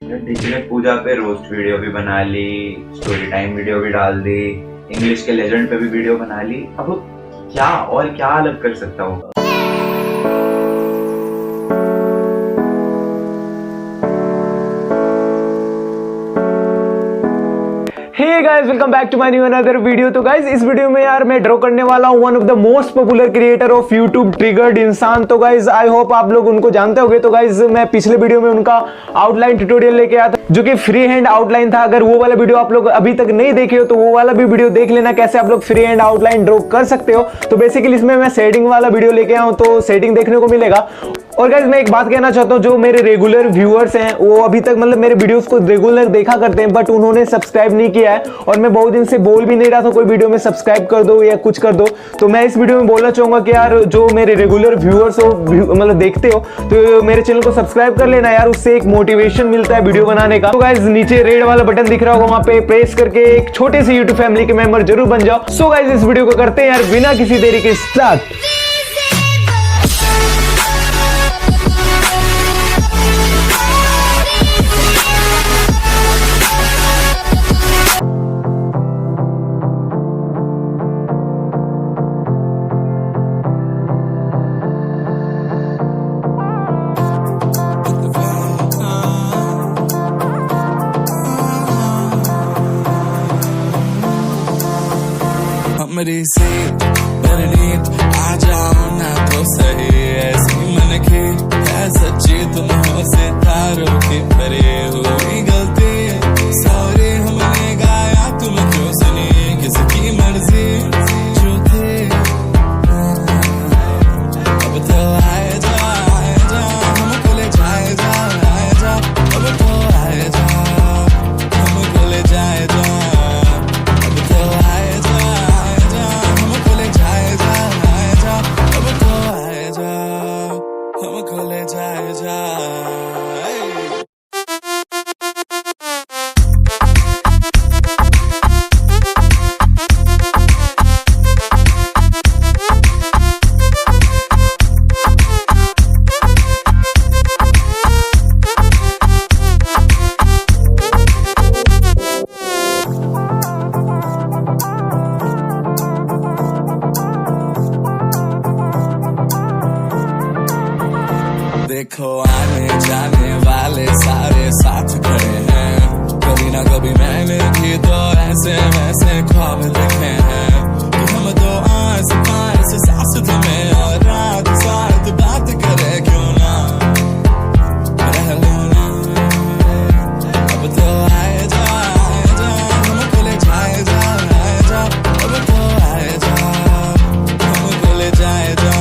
Teacher पूजा पे roast video भी बना ली, स्टोरी टाइम वीडियो भी डाल दी, इंग्लिश के लेजेंड पे भी वीडियो बना ली। अब क्या और क्या अलग कर सकता हूँ? Hey guys, welcome back to my new another video. तो गाइस, इस वीडियो में यार मैं ड्रॉ करने वाला हूँ one of the most popular creator of YouTube, triggered Insaan. तो गाइस, आई होप आप लोग उनको जानते होंगे। तो गाइस, मैं पिछले वीडियो में उनका आउटलाइन ट्यूटोरियल लेके आया था, जो कि फ्री हैंड आउटलाइन था। अगर वो वाला वीडियो आप लोग अभी तक नहीं देखे हो तो वो वाला भी वीडियो देख लेना, कैसे आप लोग फ्री हैंड आउटलाइन ड्रॉ कर सकते हो। तो बेसिकली इसमें मैं सेटिंग वाला वीडियो लेके आया हूँ, तो सेटिंग देखने को मिलेगा। और गाइस, मैं एक बात कहना चाहता हूँ, जो मेरे रेगुलर व्यूअर्स हैं वो अभी तक मतलब मेरे वीडियोस को रेगुलर देखा करते हैं, बट उन्होंने सब्सक्राइब नहीं किया है। और मैं बहुत दिन से बोल भी नहीं रहा था कोई वीडियो में सब्सक्राइब कर दो या कुछ कर दो। तो मैं इस वीडियो में बोलना चाहूंगा कि यार, जो मेरे रेगुलर व्यूअर्स हो, मतलब देखते हो, तो मेरे चैनल को सब्सक्राइब कर लेना यार, उससे एक मोटिवेशन मिलता है वीडियो बनाने का। तो गाइस, नीचे रेड वाला बटन दिख रहा होगा, वहां पे प्रेस करके एक छोटे से यूट्यूब फैमिली के मेंबर जरूर बन जाओ। सो गाइस, इस वीडियो को करते हैं यार बिना किसी देरी के स्टार्ट। मेरी से मेरी नींद आ जाओ ना तो सही, ऐसी मन की है सच्ची, तुम हो सितारों की भरे हुई गलती। सॉरी हमने गाया, तुम क्यों सुनी, किसकी मर्जी जो थे। अब तो आए जा हमको ले जाए जा, आए जा अब तो आए जा हमको ले जाए जा। देखो आने जाने वाले सारे साथ खड़े हैं, कभी ना कभी मैंने भी तो ऐसे वैसे ख्वाब देखे हैं कि हम तो आस पास साथ में और रात साथ बात करे, क्यों ना रह लो ना। अब तो आए जा हमको ले जाए जा, आए जा अब तो आए जा हमको ले जाए जा।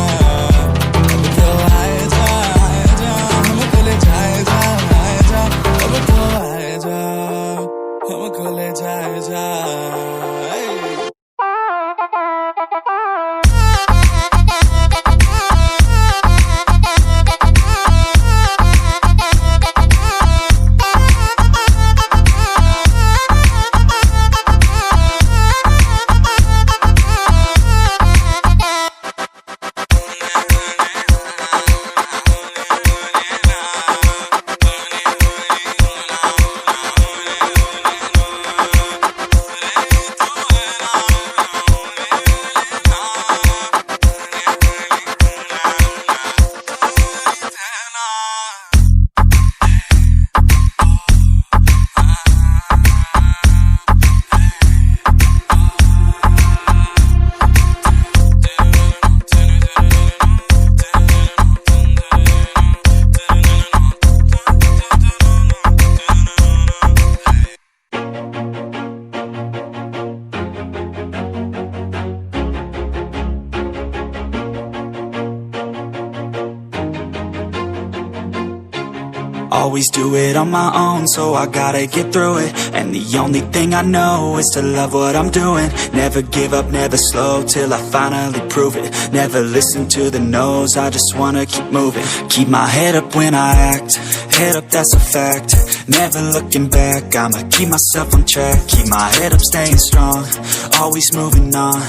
हमको ले जाए जा। Always do it on my own, so I gotta get through it. And the only thing I know is to love what I'm doing. Never give up, never slow, till I finally prove it. Never listen to the no's, I just wanna keep moving. Keep my head up when I act, head up, that's a fact. Never looking back, I'ma keep myself on track. Keep my head up, staying strong, always moving on.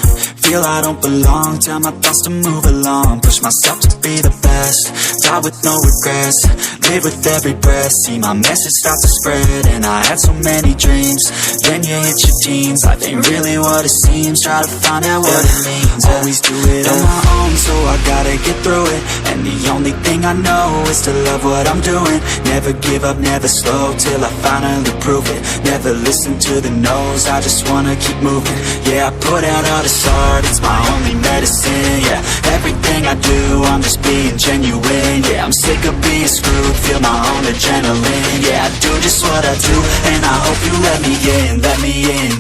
feel I don't belong, tell my thoughts to move along, push myself to be the best, die with no regrets, live with every breath, see my message start to spread, and I had so many dreams, then you hit your teens, life ain't really what it seems, try to find out what it means, always do it on my own, so I gotta get through it, and the only thing I know is to love what I'm doing, never give up, never slow, till I finally prove it, never listen to the no's, I just wanna keep moving, yeah, I put out all this art, it's my only medicine, yeah, everything I do, I'm just being genuine, yeah, I'm sick of being screwed, feel my own adrenaline, yeah, I do just what I do, and I hope you let me in,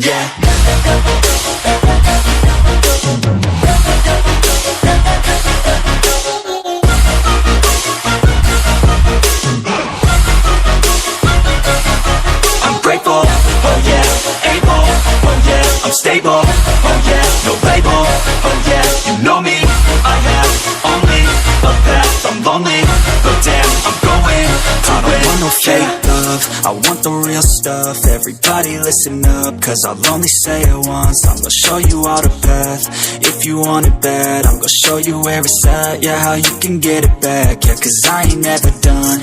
yeah. I'm grateful, oh yeah, able, oh yeah, I'm stable, oh yeah, no label, oh yeah, you know me, I have only a path, I'm lonely, but damn, I'm going to I don't want no fake love, I want the real stuff, everybody listen up, cause I'll only say it once, I'm gonna show you all the path, if you want it bad, I'm gonna show you where it's at, yeah, how you can get it back, yeah, cause I ain't never done,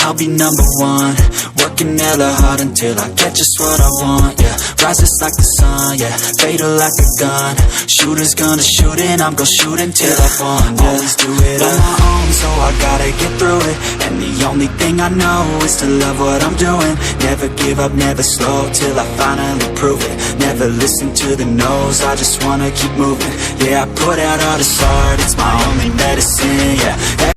I'll be number one, working hella hard until I get just what I want, yeah, rises like the sun, yeah, fatal like a gun, shooter's gonna shoot and I'm gonna shoot until I won, yeah. Always do it on my own, so I gotta get through it, and the only thing I know is to love what I'm doing, never give up, never slow, till I finally prove it, never listen to the no's, I just wanna keep moving, yeah, I put out all this art, it's my only medicine, yeah,